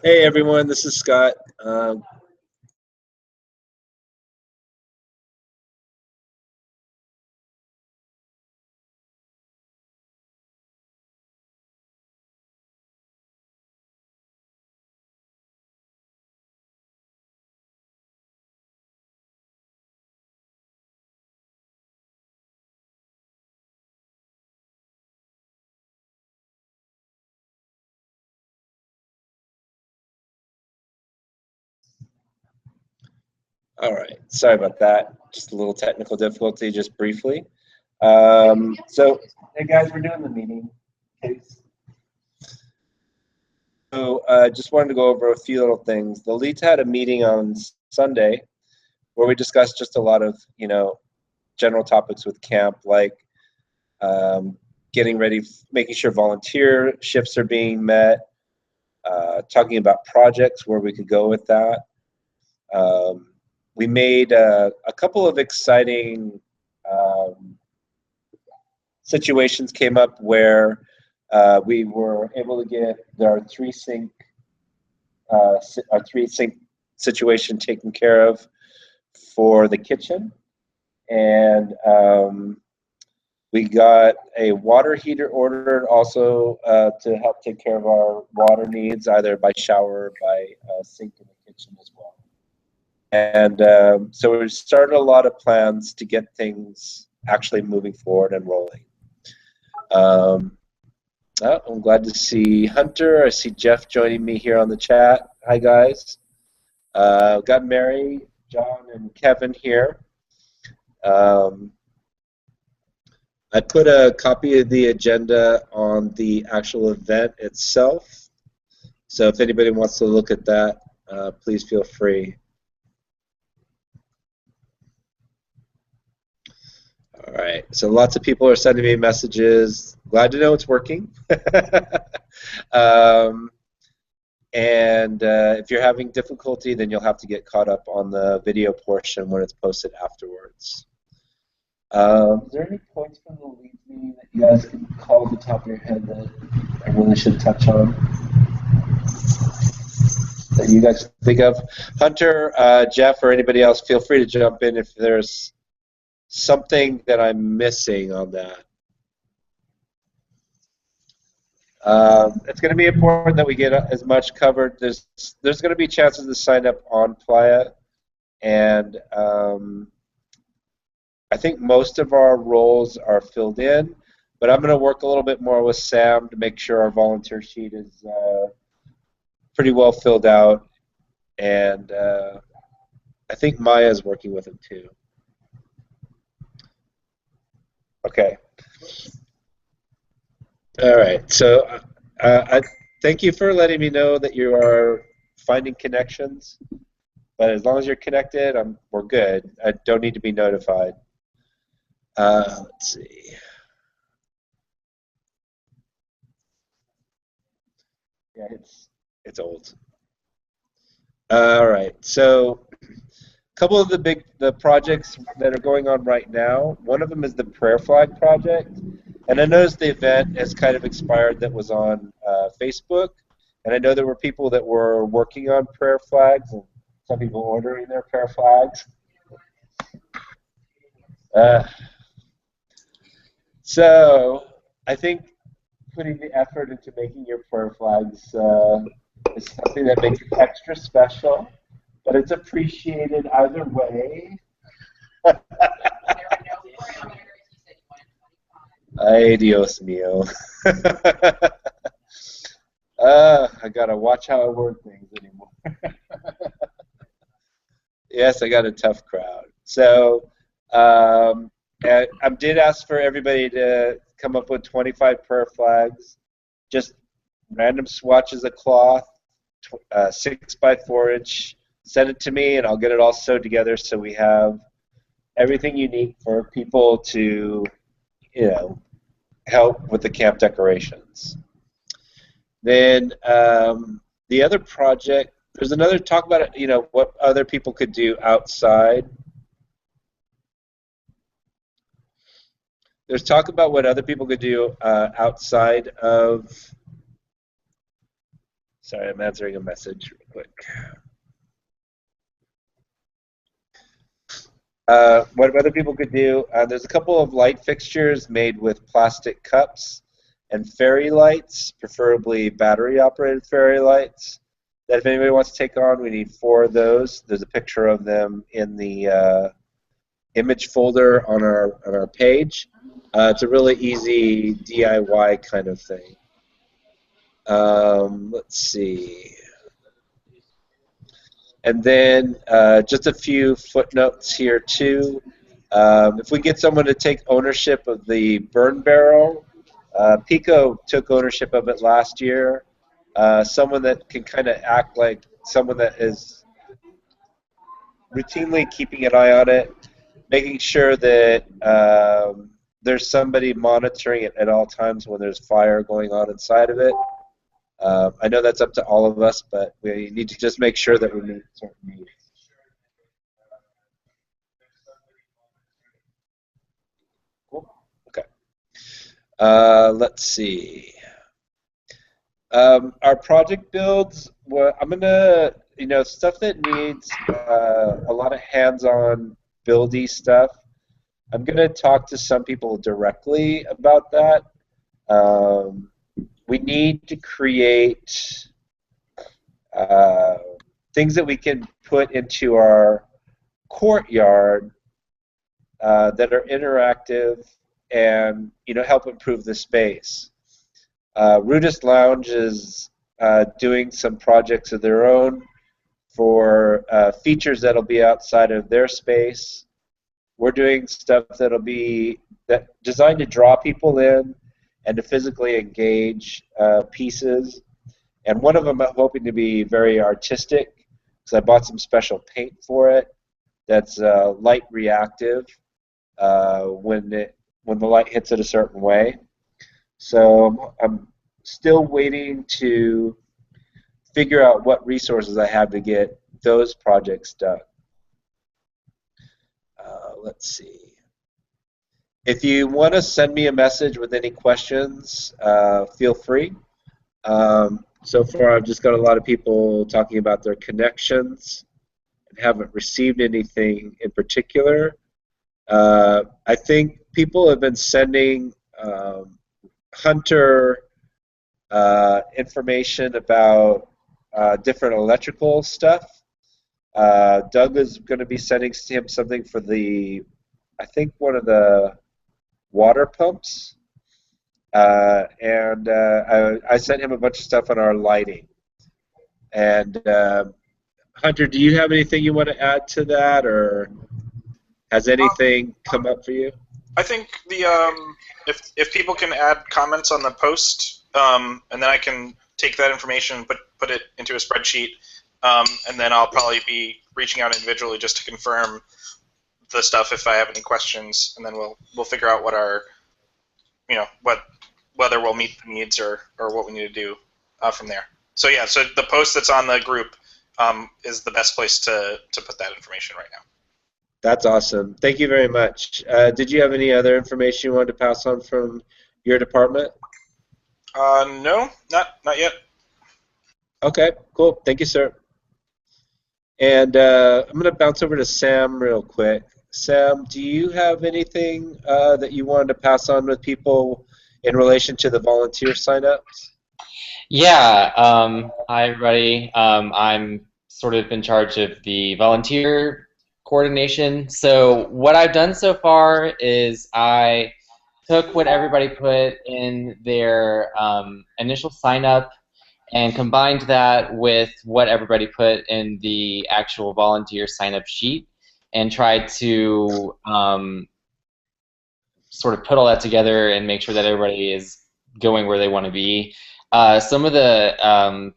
Hey everyone, this is Scott. All right, sorry about that. Just a little technical difficulty, just briefly. So, hey guys, we're doing the meeting. So, just wanted to go over a few little things. The Leeds had a meeting on Sunday where we discussed just a lot of, general topics with camp, like um, getting ready, making sure volunteer shifts are being met, talking about projects where we could go with that. Um, we made a couple of exciting um, situations came up where we were able to get our three sink situation taken care of for the kitchen, and we got a water heater ordered also to help take care of our water needs, either by shower or by sink in the kitchen as well. And so we started a lot of plans to get things actually moving forward and rolling. I'm glad to see Hunter. I see Jeff joining me here on the chat. Hi, guys. I've got Mary, John, and Kevin here. I put a copy of the agenda on the actual event itself. So if anybody wants to look at that, please feel free. All right, so lots of people are sending me messages. Glad to know it's working. And if you're having difficulty, then you'll have to get caught up on the video portion when it's posted afterwards. Is there any points from the Leeds meeting that you guys can call at the top of your head that I really should touch on? That you guys think of? Hunter, Jeff, or anybody else, feel free to jump in if there's something that I'm missing on that. It's going to be important that we get as much covered. There's going to be chances to sign up on Playa, and I think most of our roles are filled in, but I'm going to work a little bit more with Sam to make sure our volunteer sheet is pretty well filled out, and I think Maya is working with him too. Okay. All right. So I thank you for letting me know that you are finding connections. But as long as you're connected, we're good. I don't need to be notified. Let's see. Yeah, it's old. All right. So a couple of the projects that are going on right now. One of them is the Prayer Flag project, and I noticed the event has kind of expired that was on Facebook, and I know there were people that were working on prayer flags and some people ordering their prayer flags. Uh, so I think putting the effort into making your prayer flags is something that makes it extra special, but it's appreciated either way. Ay, Dios mío. I gotta watch how I word things anymore. Yes, I got a tough crowd. So I did ask for everybody to come up with 25 prayer flags, just random swatches of cloth, 6x4 inch. Send it to me, and I'll get it all sewed together so we have everything you need for people to, help with the camp decorations. Then the other project, there's another talk about it, what other people could do outside. There's talk about what other people could do outside of Sorry, I'm answering a message real quick. What other people could do, there's a couple of light fixtures made with plastic cups and fairy lights, preferably battery-operated fairy lights, that if anybody wants to take on, we need 4 of those. There's a picture of them in the image folder on our page. It's a really easy DIY kind of thing. Let's see. And then just a few footnotes here too. If we get someone to take ownership of the burn barrel, Pico took ownership of it last year. Someone that can kind of act like someone that is routinely keeping an eye on it, making sure that there's somebody monitoring it at all times when there's fire going on inside of it. I know that's up to all of us, but we need to just make sure that we meet certain needs. Cool. Okay. Let's see. Our project builds, well, I'm going to, stuff that needs a lot of hands-on buildy stuff. I'm going to talk to some people directly about that. We need to create things that we can put into our courtyard that are interactive and help improve the space. Rudist Lounge is doing some projects of their own for features that'll be outside of their space. We're doing stuff that'll be designed to draw people in and to physically engage pieces. And one of them I'm hoping to be very artistic, because I bought some special paint for it that's light reactive when the light hits it a certain way. So I'm still waiting to figure out what resources I have to get those projects done. Let's see. If you want to send me a message with any questions, feel free. So far, I've just got a lot of people talking about their connections and haven't received anything in particular. I think people have been sending Hunter information about different electrical stuff. Doug is going to be sending him something for I think one of the water pumps. And I sent him a bunch of stuff on our lighting. And Hunter, do you have anything you want to add to that, or has anything come up for you? I think if people can add comments on the post, and then I can take that information and put it into a spreadsheet, and then I'll probably be reaching out individually just to confirm the stuff if I have any questions, and then we'll figure out what our whether we'll meet the needs or what we need to do from there. So yeah, so the post that's on the group is the best place to put that information right now. That's awesome. Thank you very much. Did you have any other information you wanted to pass on from your department? No, not yet. Okay, cool. Thank you, sir. And I'm going to bounce over to Sam real quick. Sam, do you have anything that you wanted to pass on with people in relation to the volunteer signups? Yeah. Hi, everybody. I'm sort of in charge of the volunteer coordination. So what I've done so far is I took what everybody put in their initial sign up and combined that with what everybody put in the actual volunteer sign up sheet and tried to sort of put all that together and make sure that everybody is going where they want to be. Some of the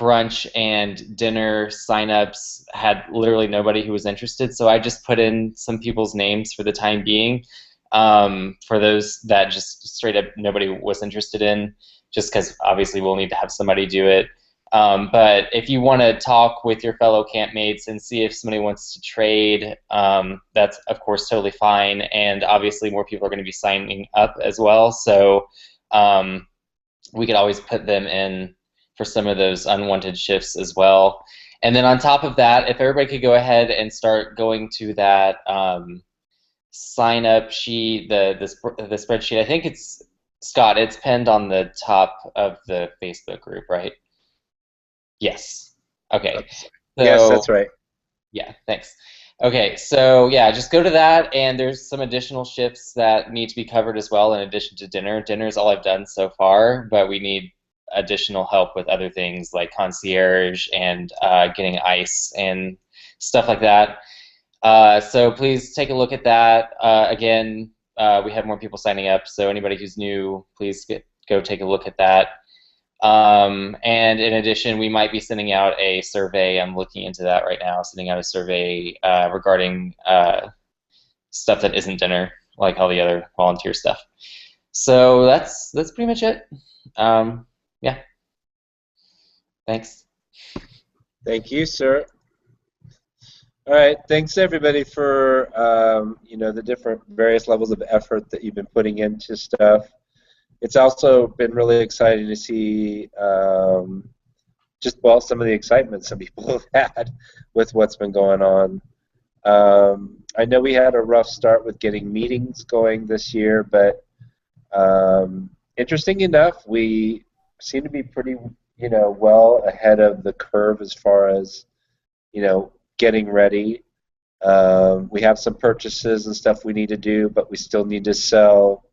brunch and dinner signups had literally nobody who was interested, so I just put in some people's names for the time being, for those that just straight up nobody was interested in, just because obviously we'll need to have somebody do it. But if you want to talk with your fellow campmates and see if somebody wants to trade, that's of course totally fine, and obviously more people are going to be signing up as well, so we could always put them in for some of those unwanted shifts as well. And then on top of that, if everybody could go ahead and start going to that sign up sheet, the spreadsheet. I think it's, Scott, it's pinned on the top of the Facebook group, right? Yes. Okay. So, yes, that's right. Yeah, thanks. Okay, so yeah, just go to that, and there's some additional shifts that need to be covered as well in addition to dinner. Dinner is all I've done so far, but we need additional help with other things like concierge and getting ice and stuff like that. So please take a look at that. Again, we have more people signing up, so anybody who's new, please go take a look at that. And in addition, we might be sending out a survey. I'm looking into that right now, sending out a survey regarding stuff that isn't dinner, like all the other volunteer stuff. So that's pretty much it. Yeah. Thanks. Thank you, sir. All right, thanks everybody for you know, the different various levels of effort that you've been putting into stuff. It's also been really exciting to see just, well, some of the excitement some people have had with what's been going on. I know we had a rough start with getting meetings going this year, but interesting enough, we seem to be pretty, you know, well ahead of the curve as far as, you know, getting ready. We have some purchases and stuff we need to do, but we still need to sell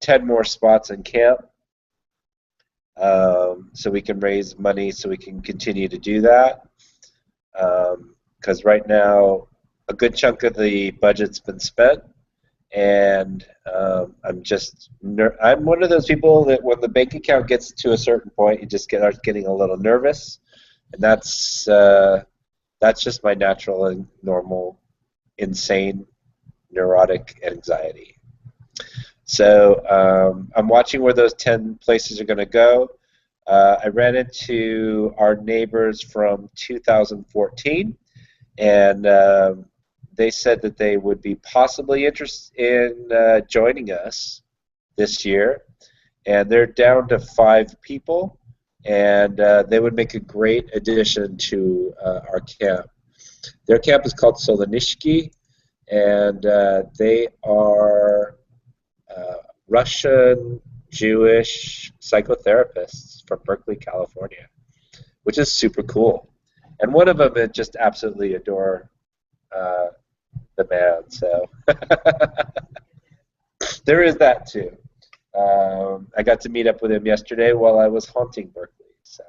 10 more spots in camp, so we can raise money so we can continue to do that. Because right now, a good chunk of the budget's been spent, and I'm one of those people that when the bank account gets to a certain point, you just start getting a little nervous, and that's just my natural and normal, insane, neurotic anxiety. So I'm watching where those 10 places are going to go. I ran into our neighbors from 2014, and they said that they would be possibly interested in joining us this year. And they're down to 5 people, and they would make a great addition to our camp. Their camp is called Solonishki, and they are Russian Jewish psychotherapists from Berkeley, California, which is super cool. And one of them I just absolutely adore the man, so there is that too. I got to meet up with him yesterday while I was haunting Berkeley. So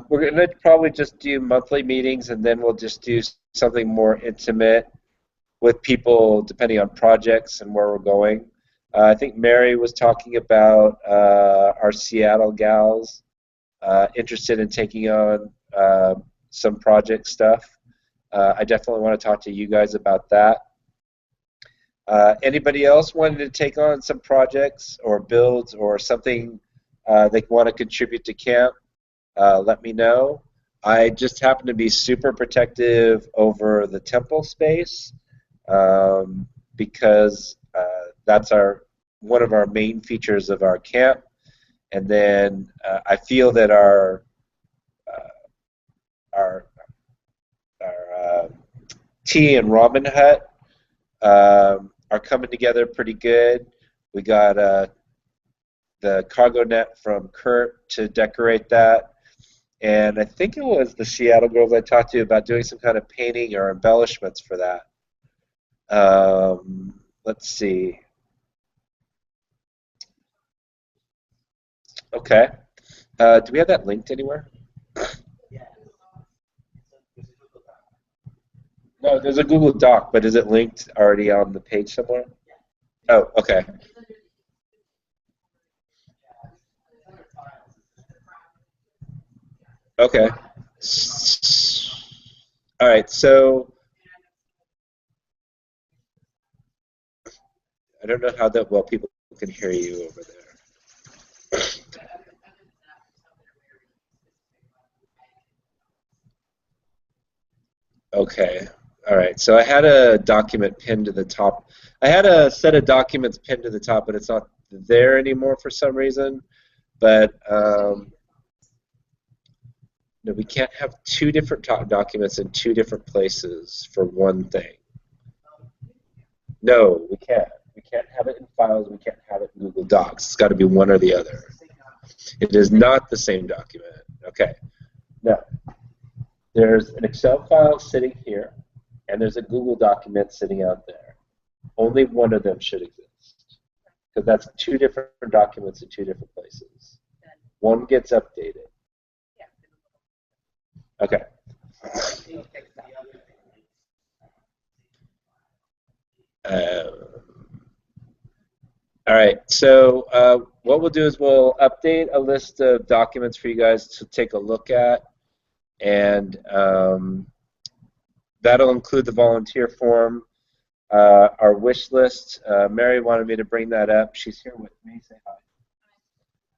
we're going to probably just do monthly meetings, and then we'll just do something more intimate with people depending on projects and where we're going. I think Mary was talking about our Seattle gals interested in taking on some project stuff. I definitely want to talk to you guys about that. Anybody else wanting to take on some projects or builds or something they want to contribute to camp, let me know. I just happen to be super protective over the temple space because that's one of our main features of our camp. And then I feel that our tea and ramen hut are coming together pretty good. We got the cargo net from Kurt to decorate that. And I think it was the Seattle girls I talked to about doing some kind of painting or embellishments for that. Let's see. Okay. Do we have that linked anywhere? No, there's a Google Doc, but is it linked already on the page somewhere? Oh, okay. Okay. All right, so I don't know how that well people can hear you over there. Okay. All right. So I had a document pinned to the top. I had a set of documents pinned to the top, but it's not there anymore for some reason. but no, we can't have two different documents in two different places for one thing. No, we can't. We can't have it in files. We can't have it in Google Docs. It's got to be one or the other. It is not the same document. Okay. Now, there's an Excel file sitting here, and there's a Google document sitting out there. Only one of them should exist, because that's two different documents in two different places. One gets updated. Okay. All right, so what we'll do is we'll update a list of documents for you guys to take a look at, and that'll include the volunteer form, our wish list. Mary wanted me to bring that up. She's here with me. Say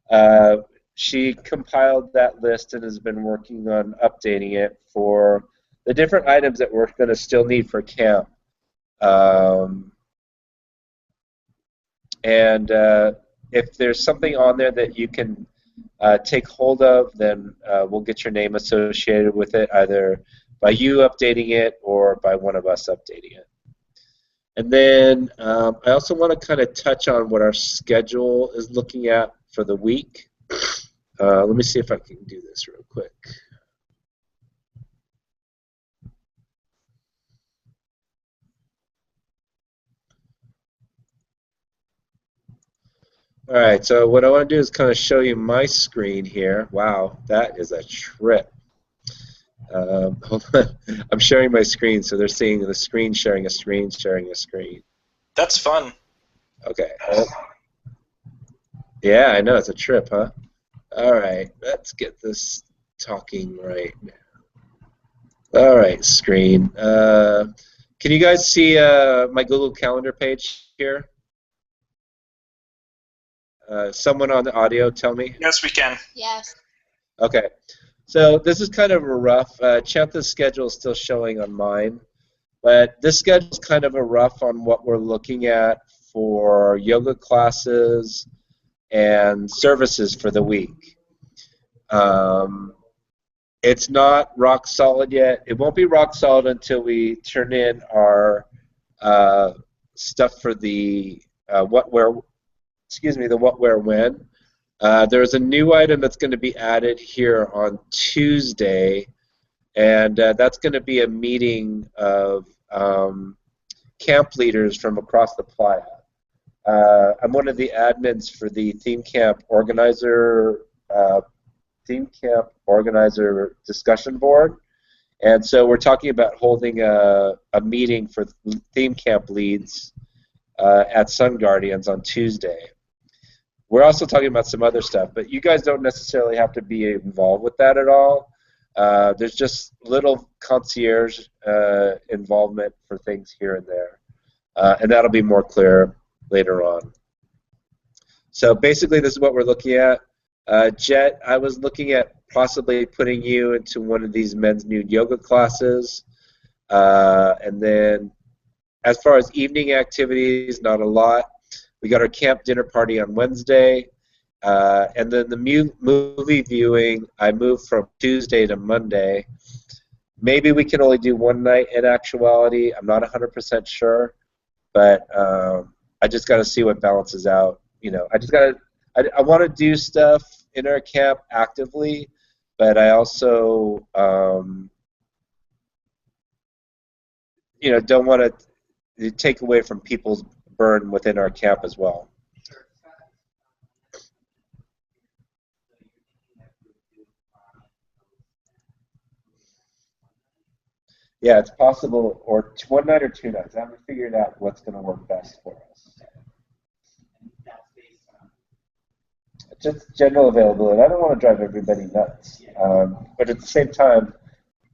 hi. She compiled that list and has been working on updating it for the different items that we're going to still need for camp. And if there's something on there that you can take hold of, then we'll get your name associated with it, either by you updating it or by one of us updating it. And then I also want to kind of touch on what our schedule is looking at for the week. Let me see if I can do this real quick. All right, so what I want to do is kind of show you my screen here. Wow, that is a trip. Hold on. I'm sharing my screen, so they're seeing the screen sharing a screen sharing a screen. That's fun. Okay. Yeah, I know, it's a trip, huh? All right, let's get this talking right now. All right, screen. Can you guys see my Google Calendar page here? Someone on the audio tell me? Yes, we can. Yes. Okay. So this is kind of a rough, Chantha's schedule is still showing on mine, but this schedule is kind of a rough on what we're looking at for yoga classes and services for the week. It's not rock solid yet. It won't be rock solid until we turn in our stuff for the what, where, the what, where, when. There's a new item that's going to be added here on Tuesday, and that's going to be a meeting of camp leaders from across the playa. I'm one of the admins for the theme camp organizer discussion board, and so we're talking about holding a meeting for theme camp leads at Sun Guardians on Tuesday. We're also talking about some other stuff, but you guys don't necessarily have to be involved with that at all. There's just little concierge involvement for things here and there, and that'll be more clear later on. So basically this is what we're looking at. Jet, I was looking at possibly putting you into one of these men's nude yoga classes, and then as far as evening activities, not a lot. We got our camp dinner party on Wednesday, and then the movie viewing, I moved from Tuesday to Monday. Maybe we can only do one night in actuality. I'm not 100% sure, but I just got to see what balances out. You know, I want to do stuff in our camp actively, but I also, you know, don't want to take away from people's burn within our camp as well. Yeah, it's possible, or one night or 2 nights. I haven't figured out what's going to work best for us. Just general availability. I don't want to drive everybody nuts, but at the same time,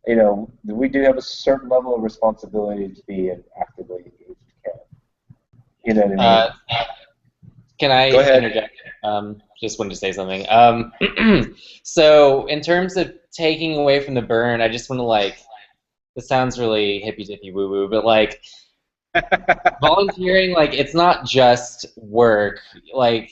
you know, we do have a certain level of responsibility to be an actively engaged camp. You know what I mean? Can I interject? Just wanted to say something. So in terms of taking away from the burn, I just want to, like, this sounds really hippy-dippy woo-woo, but, like, volunteering, like, it's not just work. Like,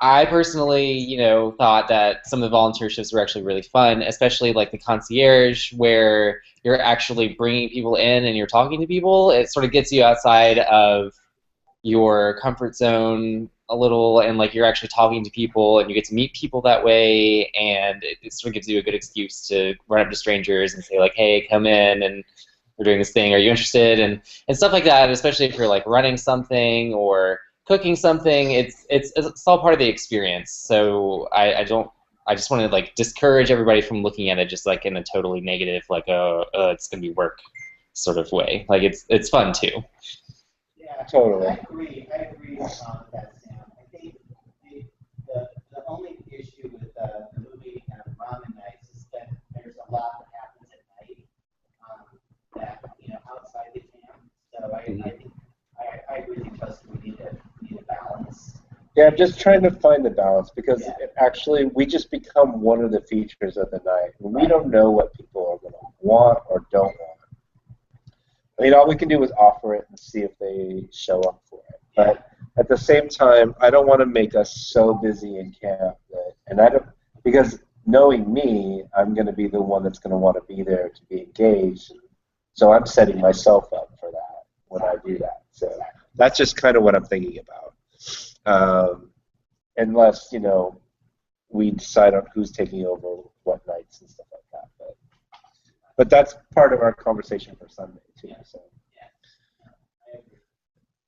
I personally, thought that some of the volunteerships were actually really fun, especially like the concierge, where you're actually bringing people in and you're talking to people. It sort of gets you outside of your comfort zone a little, and like you're actually talking to people and you get to meet people that way, and it sort of gives you a good excuse to run up to strangers and say like, hey, come in, and we're doing this thing, are you interested, and stuff like that. Especially if you're like running something or cooking something, it's all part of the experience. So I just want to like discourage everybody from looking at it just like in a totally negative, like it's gonna be work sort of way. Like it's fun too. Yeah, Totally. I agree with that, Sam. I think the only issue with the movie and ramen nights is that there's a lot that happens at night that outside the camp. So I think I agree with Justin. We need a balance. Yeah, I'm just trying to find the balance because Yeah. actually we just become one of the features of the night. We don't know what people are going to want or don't want. I mean, all we can do is offer it and see if they show up for it. But at the same time, I don't want to make us so busy in camp because knowing me, I'm going to be the one that's going to want to be there to be engaged. So I'm setting myself up for that when I do that. So that's just kind of what I'm thinking about. Unless, we decide on who's taking over what nights and stuff like that. But that's part of our conversation for Sunday, too. So.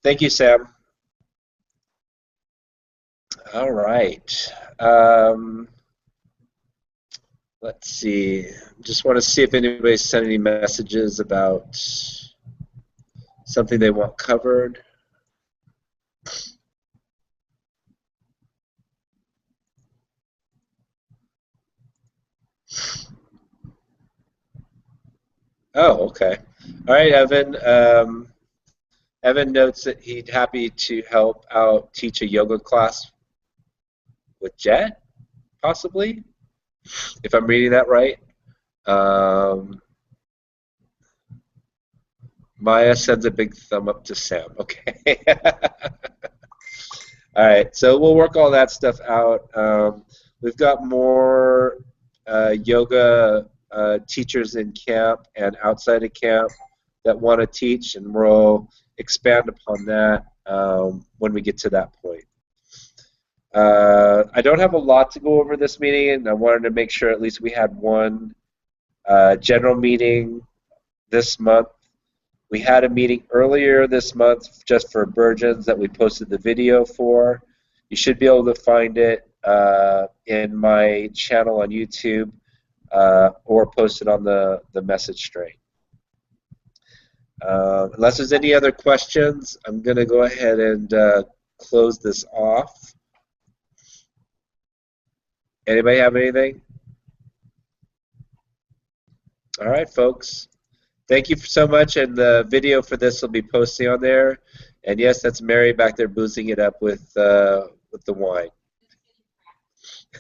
Thank you, Sam. All right. Let's see. Just want to see if anybody sent any messages about something they want covered. Oh, okay. All right, Evan. Evan notes that he'd happy to help out teach a yoga class with Jet, possibly, if I'm reading that right. Maya sends a big thumb up to Sam. Okay. All right, so we'll work all that stuff out. We've got more yoga teachers in camp and outside of camp that want to teach, and we'll expand upon that when we get to that point. I don't have a lot to go over this meeting, and I wanted to make sure at least we had one general meeting this month. We had a meeting earlier this month just for Burgeons that we posted the video for. You should be able to find it in my channel on YouTube or posted on the message string. Unless there's any other questions, I'm going to go ahead and close this off. Anybody have anything? All right, folks. Thank you so much, and the video for this will be posting on there. And yes, that's Mary back there boozing it up with the wine.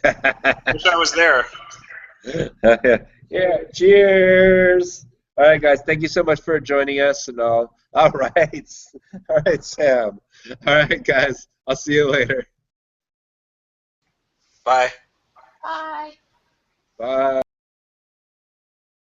Wish I was there. Yeah, cheers. All right, guys, thank you so much for joining us, and all right, Sam. All right, guys, I'll see you later. Bye. Bye. Bye.